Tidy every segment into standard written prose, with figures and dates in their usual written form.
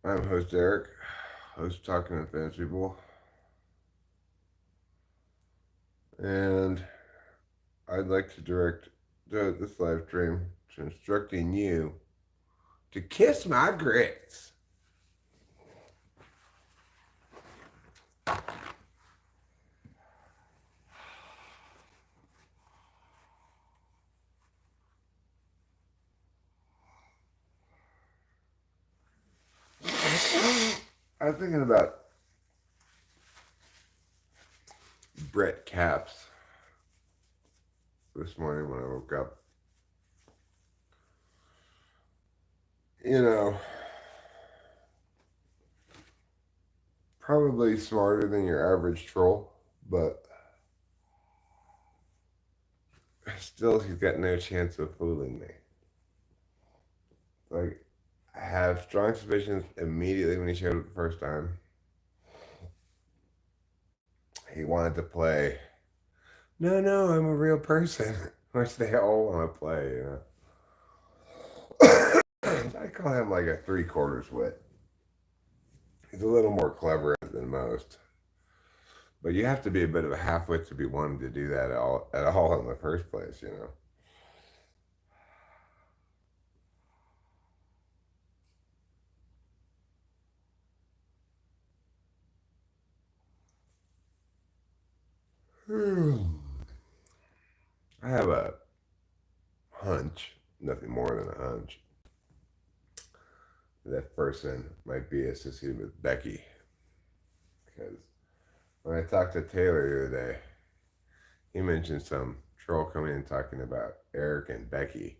I'm host Eric, host Talking to Famous People, and I'd like to direct this live stream to instructing you to kiss my grits. I was thinking about Brett Capps this morning when I woke up. You know, probably smarter than your average troll, but still, he's got no chance of fooling me. Like, I have strong suspicions immediately when he showed up the first time. He wanted to play, no, no, I'm a real person, which they all want to play, I call him like a three quarters wit. He's a little more clever than most. But you have to be a bit of a half wit to be wanting to do that at all in the first place. I have a hunch, nothing more than a hunch, that person might be associated with Becky. Because when I talked to Taylor the other day, he mentioned some troll coming in talking about Eric and Becky.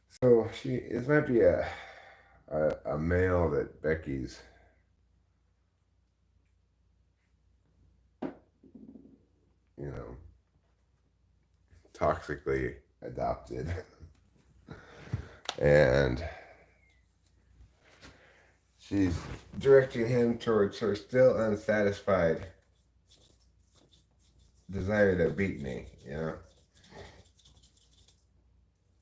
So this might be a male that Becky's, you know, toxically adopted. And she's directing him towards her still unsatisfied desire to beat me.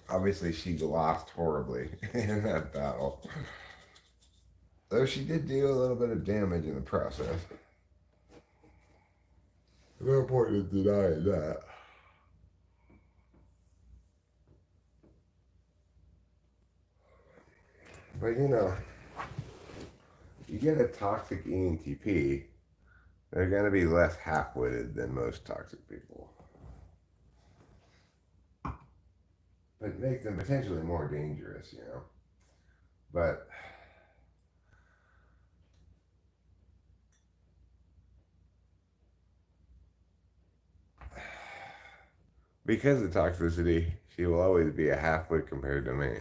Obviously, she lost horribly in that battle. Though she did do a little bit of damage in the process. No point in denying that. But you get a toxic ENTP, they're going to be less half witted than most toxic people. But make them potentially more dangerous. But because of toxicity, she will always be a half wit compared to me.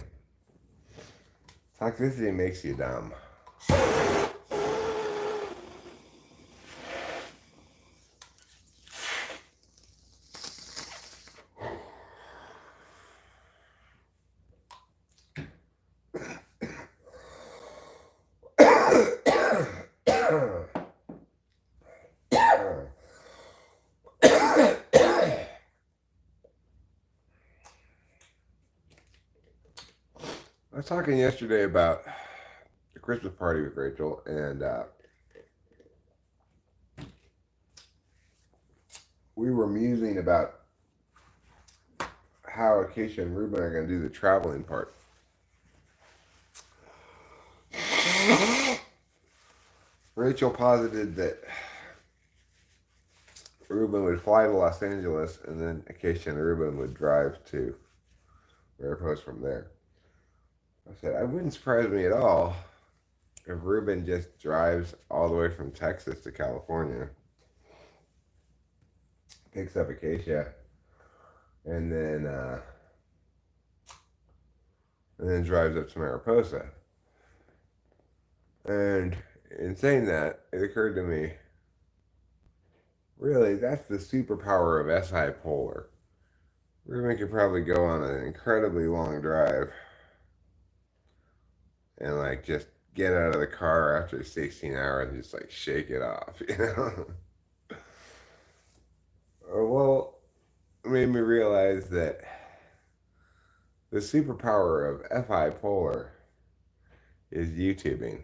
Toxicity makes you dumb. I was talking yesterday about the Christmas party with Rachel, and we were musing about how Acacia and Ruben are going to do the traveling part. Rachel posited that Ruben would fly to Los Angeles, and then Acacia and Ruben would drive to Mariposa from there. I said, it wouldn't surprise me at all if Ruben just drives all the way from Texas to California, picks up Acacia, and then drives up to Mariposa. And in saying that, it occurred to me, really, that's the superpower of SI Polar. Ruben could probably go on an incredibly long drive and like just get out of the car after 16 hours and just like shake it off. Well, it made me realize that the superpower of FI Polar is YouTubing.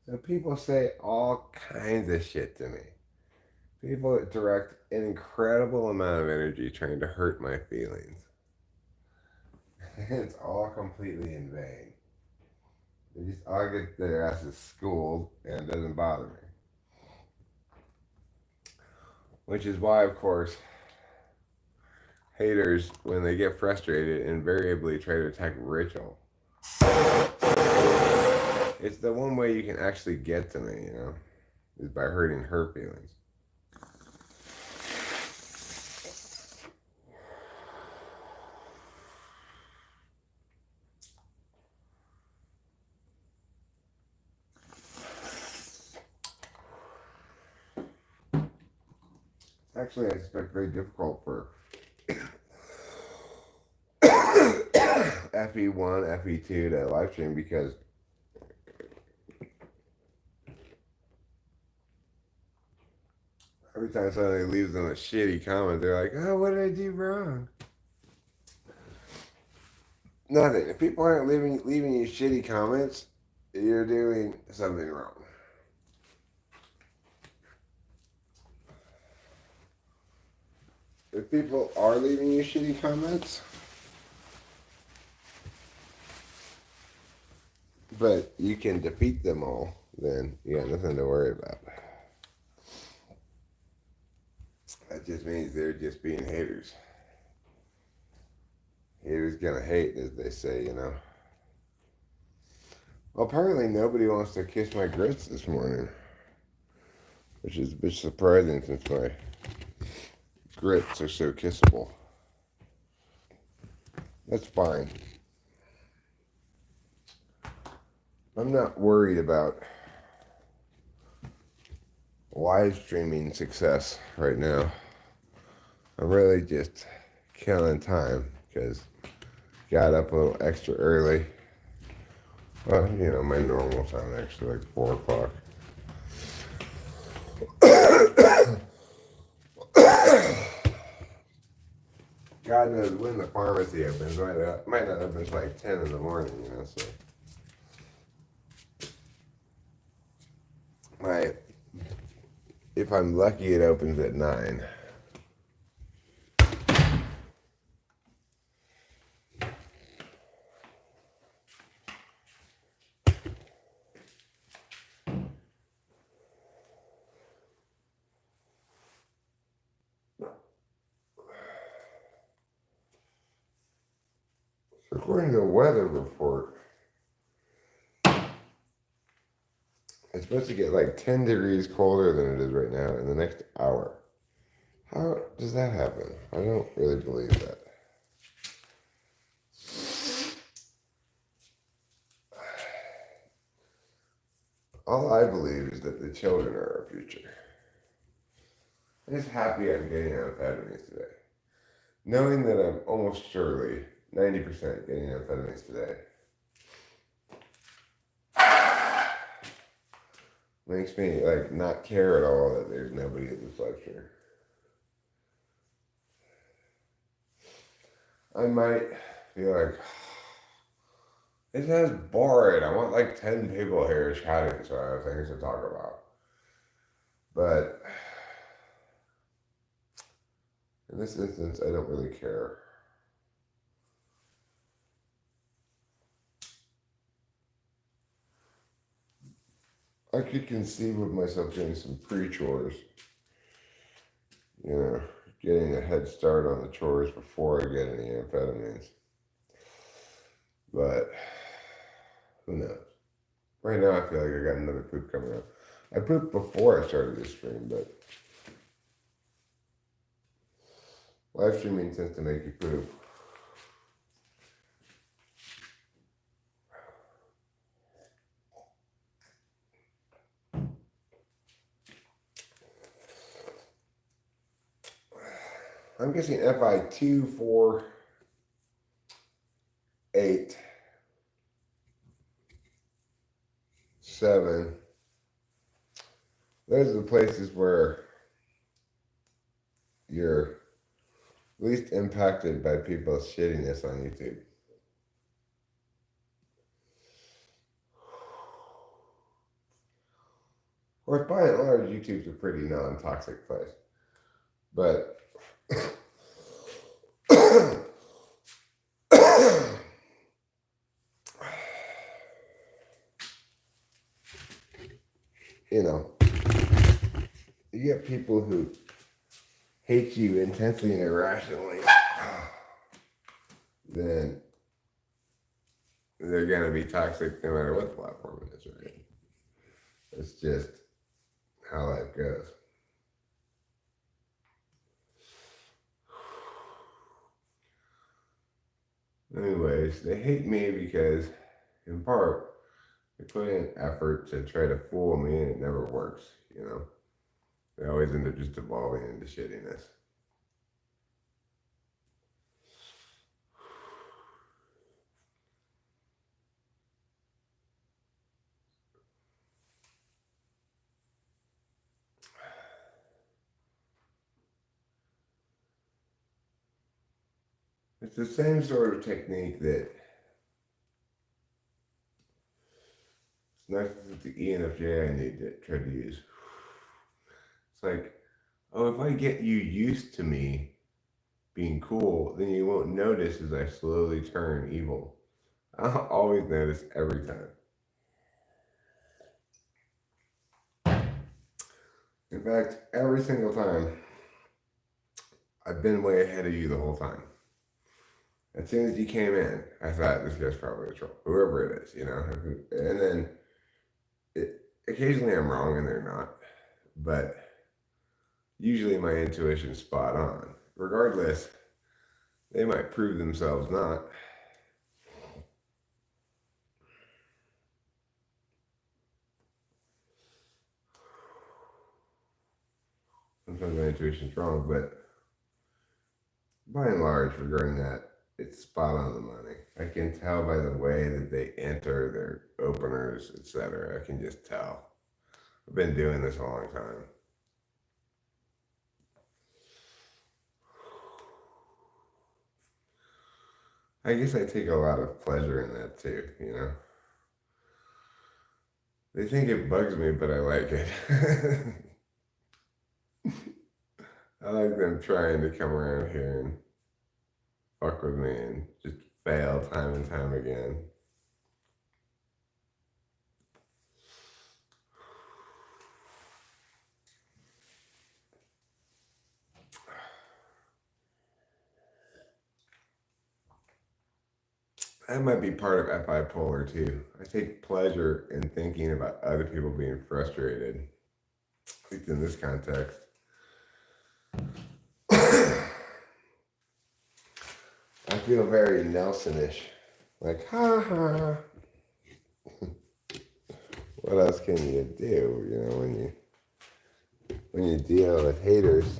So people say all kinds of shit to me. People direct an incredible amount of energy trying to hurt my feelings. It's all completely in vain. They just all get their asses schooled and it doesn't bother me. Which is why, of course, haters, when they get frustrated, invariably try to attack Rachel. It's the one way you can actually get to me, is by hurting her feelings. Actually, I suspect very difficult for FE1, FE2 to live stream because every time somebody leaves them a shitty comment, they're like, oh, what did I do wrong? Nothing. If people aren't leaving you shitty comments, you're doing something wrong. If people are leaving you shitty comments, but you can defeat them all, then you got nothing to worry about. That just means they're just being haters. Haters gonna hate, as they say, Well, apparently nobody wants to kiss my grits this morning, which is a bit surprising since my grits are so kissable. That's fine. I'm not worried about live streaming success right now. I'm really just killing time because got up a little extra early. Well, my normal time actually, like 4 o'clock. God knows when the pharmacy opens. Might not open until like 10 in the morning, so. If I'm lucky, it opens at 9. According to the weather report, it's supposed to get like 10 degrees colder than it is right now in the next hour. How does that happen? I don't really believe that. All I believe is that the children are our future. I'm just happy I'm getting amphetamines today. Knowing that I'm almost surely 90% getting amphetamines today makes me not care at all that there's nobody at this lecture. I might feel like this is boring. I want 10 people here chatting, so I have things to talk about. But in this instance, I don't really care. I could conceive of myself doing some pre-chores. Getting a head start on the chores before I get any amphetamines. But who knows? Right now, I feel like I got another poop coming up. I pooped before I started this stream, but live streaming tends to make you poop. I'm guessing FI 2, 4, 8, 7. Those are the places where you're least impacted by people's shittiness on YouTube. course, by and large, YouTube's a pretty non-toxic place. But you know, you get people who hate you intensely and irrationally, then they're gonna be toxic no matter what the platform is, right? It's just how life goes. Anyways, they hate me because, in part, they put in effort to try to fool me and it never works, you know? They always end up just devolving into shittiness. It's the same sort of technique that narcissistic ENFJ I need to try to use. It's like, oh, if I get you used to me being cool, then you won't notice as I slowly turn evil. I'll always notice every time. In fact, every single time, I've been way ahead of you the whole time. As soon as you came in, I thought this guy's probably a troll, whoever it is, you know. And then occasionally I'm wrong and they're not, but usually my intuition's spot on. Regardless, they might prove themselves not. Sometimes my intuition's wrong, but by and large, regarding that, it's spot on the money. I can tell by the way that they enter their openers, etc. I can just tell. I've been doing this a long time. I guess I take a lot of pleasure in that too, you know. They think it bugs me, but I like it. I like them trying to come around here and fuck with me and just fail time and time again. That might be part of FI Polar too. I take pleasure in thinking about other people being frustrated, at least in this context. I feel very Nelsonish. Like, ha ha. What else can you do, you know, when you deal with haters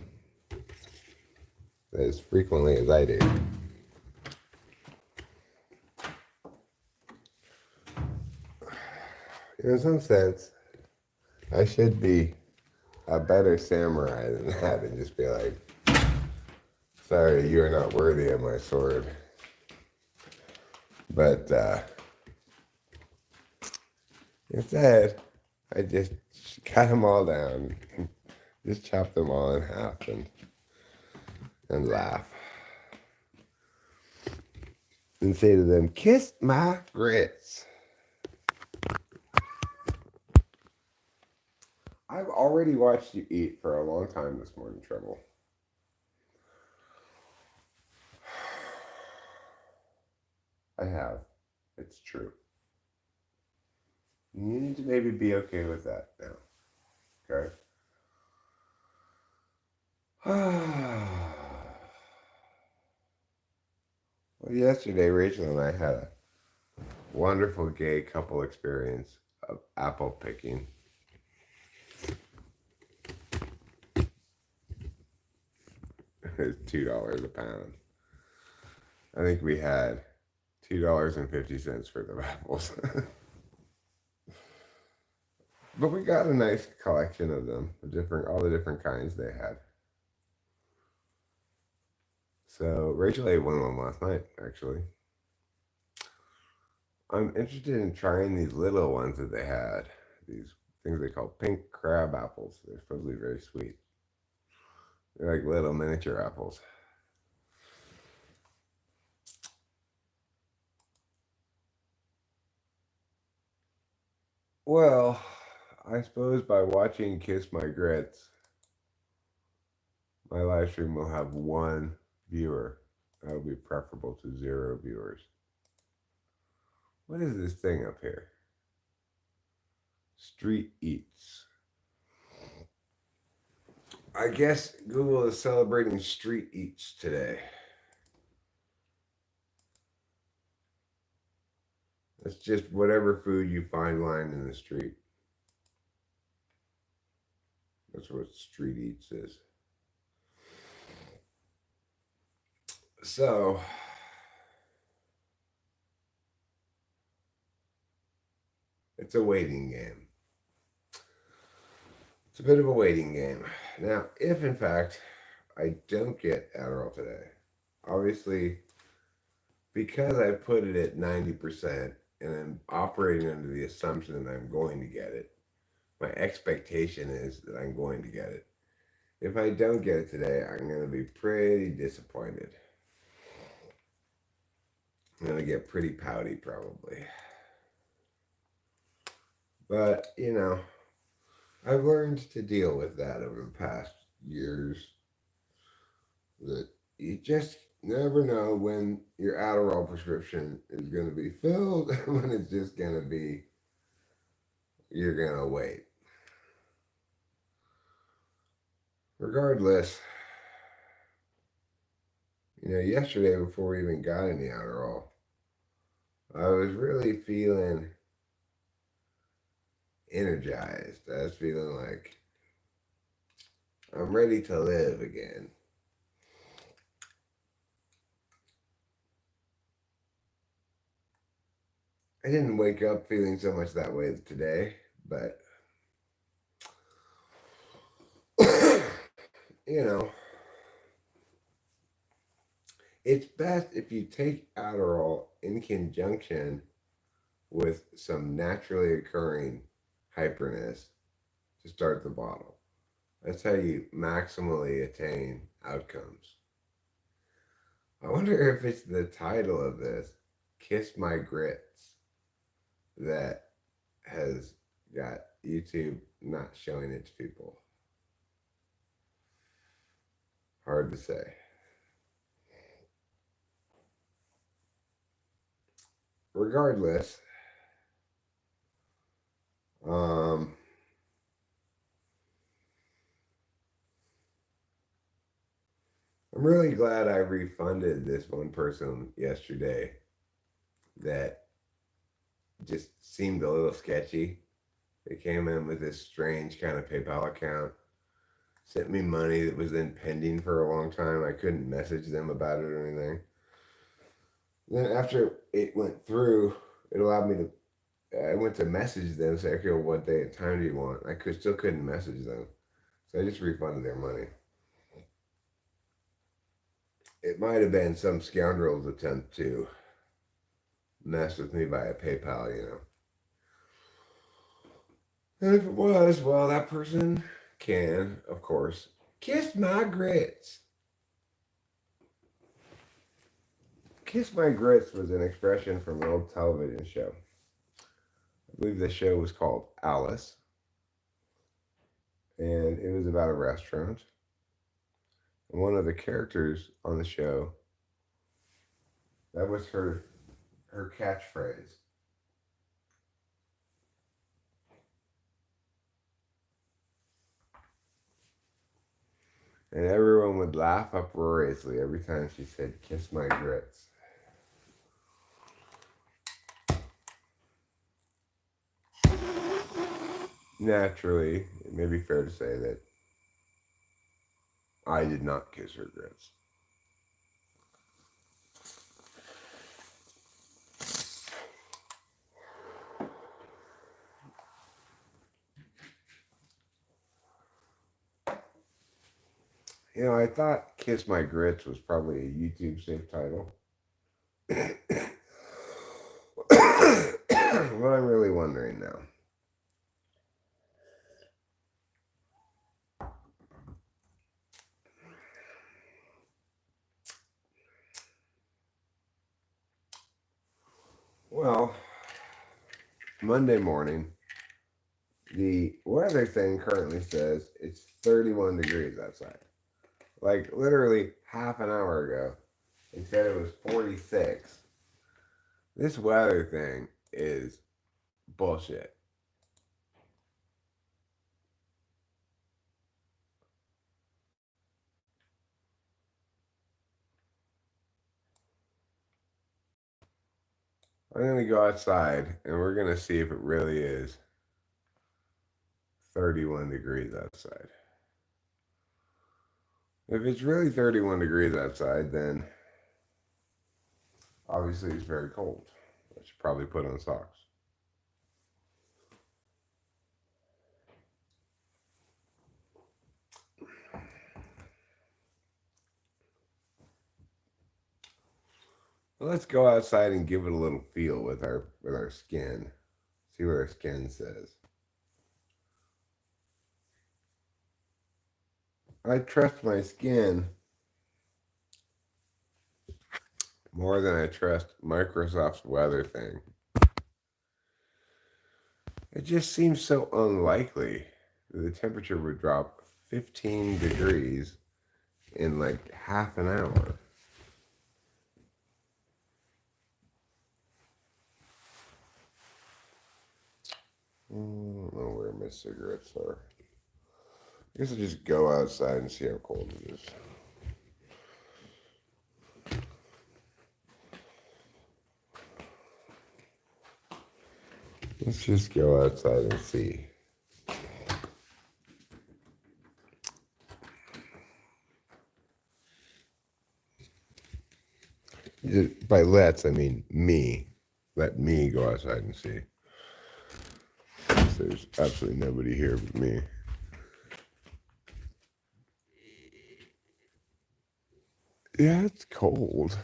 as frequently as I do? In some sense, I should be a better samurai than that and just be like, sorry, you are not worthy of my sword. But instead, I just cut them all down, just chop them all in half and laugh. And say to them, kiss my grits. I've already watched you eat for a long time this morning, Treble. I have. It's true. You need to maybe be okay with that now. Okay? Well, yesterday, Rachel and I had a wonderful gay couple experience of apple picking. It's $2 a pound. I think we had $2.50 worth of apples. But we got a nice collection of them, all the different kinds they had. So Rachel ate one of them last night, actually. I'm interested in trying these little ones that they had. things they call pink crab apples. They're supposedly very sweet. They're like little miniature apples. Well, I suppose by watching Kiss My Grits, my live stream will have one viewer. That would be preferable to 0 viewers. What is this thing up here? Street Eats. I guess Google is celebrating Street Eats today. It's just whatever food you find lying in the street. That's what Street Eats is. So, it's a waiting game. It's a bit of a waiting game. Now, if in fact I don't get Adderall today, obviously, because I put it at 90% and I'm operating under the assumption that I'm going to get it, my expectation is that I'm going to get it. If I don't get it today, I'm going to be pretty disappointed. I'm going to get pretty pouty probably. But, you know, I've learned to deal with that over the past years. That you just never know when your Adderall prescription is going to be filled, when it's just going to be, you're going to wait. Regardless, you know, yesterday before we even got any Adderall, I was really feeling energized. I was feeling like I'm ready to live again. I didn't wake up feeling so much that way today, but you know, it's best if you take Adderall in conjunction with some naturally occurring hyperness to start the bottle. That's how you maximally attain outcomes. I wonder if it's the title of this, Kiss My Grits, that has got YouTube not showing it to people. Hard to say. Regardless, I'm really glad I refunded this one person yesterday that just seemed a little sketchy. They came in with this strange kind of PayPal account, sent me money that was then pending for a long time. I couldn't message them about it or anything. Then after it went through, it allowed me to, I went to message them, say, okay, well, what day and time do you want? Still couldn't message them. So I just refunded their money. It might have been some scoundrel's attempt to mess with me via PayPal, you know. And if it was, well, that person can, of course, kiss my grits. Kiss My Grits was an expression from an old television show. I believe the show was called Alice. And it was about a restaurant. And one of the characters on the show, that was her catchphrase. And everyone would laugh uproariously every time she said, kiss my grits. Naturally, it may be fair to say that I did not kiss her grits. You know, I thought Kiss My Grits was probably a YouTube safe title. What I'm really wondering now. Well, Monday morning, the weather thing currently says it's 31 degrees outside. Like literally half an hour ago, they said it was 46. This weather thing is bullshit. I'm going to go outside and we're going to see if it really is 31 degrees outside. If it's really 31 degrees outside, then obviously it's very cold. I should probably put on socks. Well, let's go outside and give it a little feel with our skin. See what our skin says. I trust my skin more than I trust Microsoft's weather thing. It just seems so unlikely that the temperature would drop 15 degrees in like half an hour. I don't know where my cigarettes are. I guess I'll just go outside and see how cold it is. Let's just go outside and see. By let's, I mean me. Let me go outside and see. There's absolutely nobody here but me. Yeah, it's cold.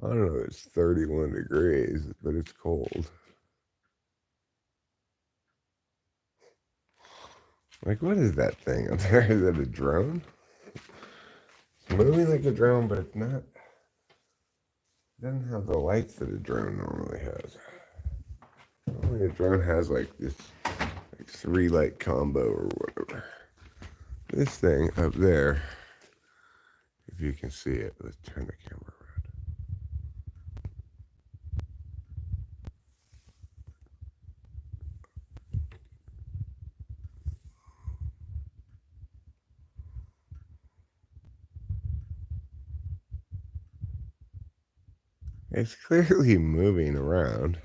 I don't know, it's 31 degrees, but it's cold. Like, what is that thing up there? Is that a drone? It's moving like a drone, but it's not. It doesn't have the lights that a drone normally has. Normally, a drone has like this like 3 light combo or whatever. This thing up there, if you can see it, let's turn the camera around. It's clearly moving around.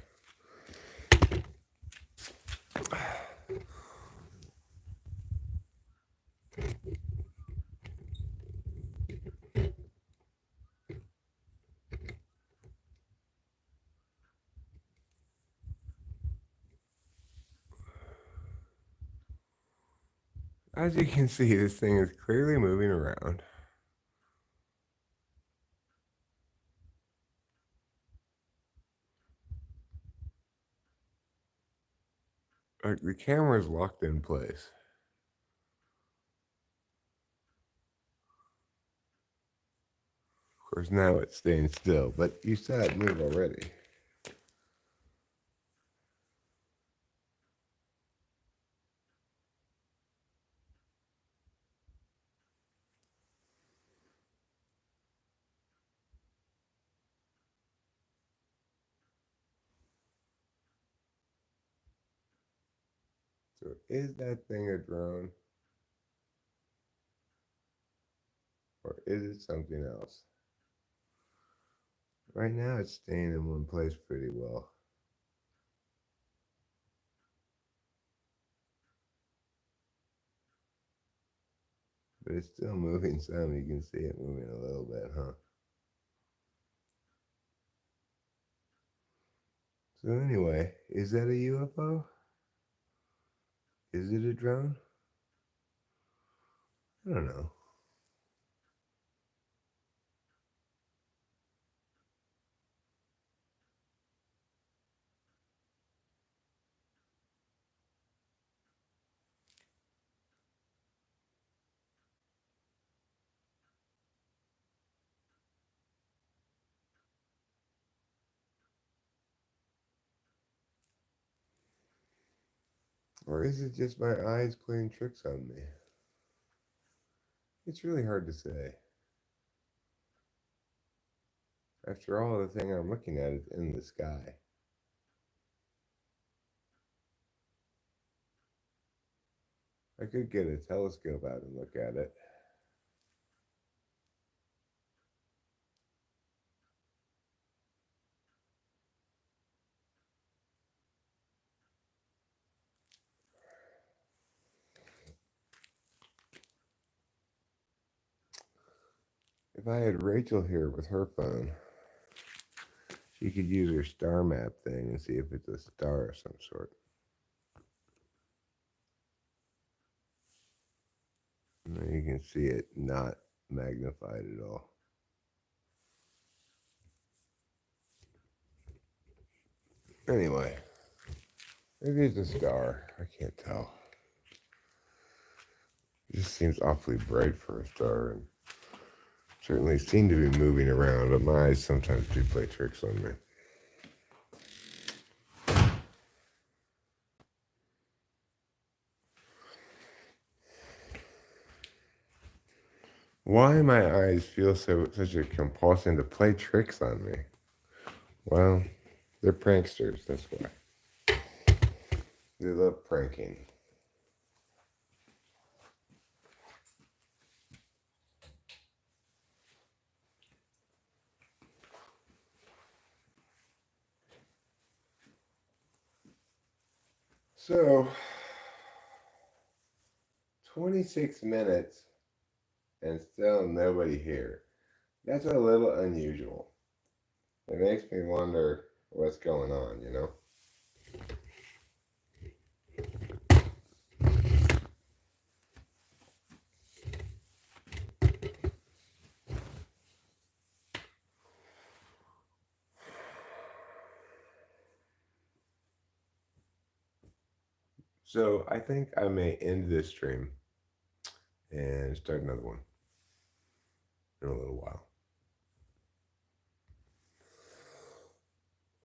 As you can see, this thing is clearly moving around. Like the camera is locked in place. Of course, now it's staying still, but you saw it move already. So is that thing a drone? Or is it something else? Right now it's staying in one place pretty well. But it's still moving some. You can see it moving a little bit, huh? So anyway, is that a UFO? Is it a drone? I don't know. Or is it just my eyes playing tricks on me? It's really hard to say. After all, the thing I'm looking at is in the sky. I could get a telescope out and look at it. If I had Rachel here with her phone, she could use her star map thing and see if it's a star of some sort. And you can see it not magnified at all. Anyway, maybe it's a star. I can't tell. It just seems awfully bright for a star, and certainly seem to be moving around, but my eyes sometimes do play tricks on me. Why my eyes feel such a compulsion to play tricks on me? Well, they're pranksters, that's why. They love pranking. So, 26 minutes and still nobody here. That's a little unusual. It makes me wonder what's going on, you know? So, I think I may end this stream and start another one in a little while.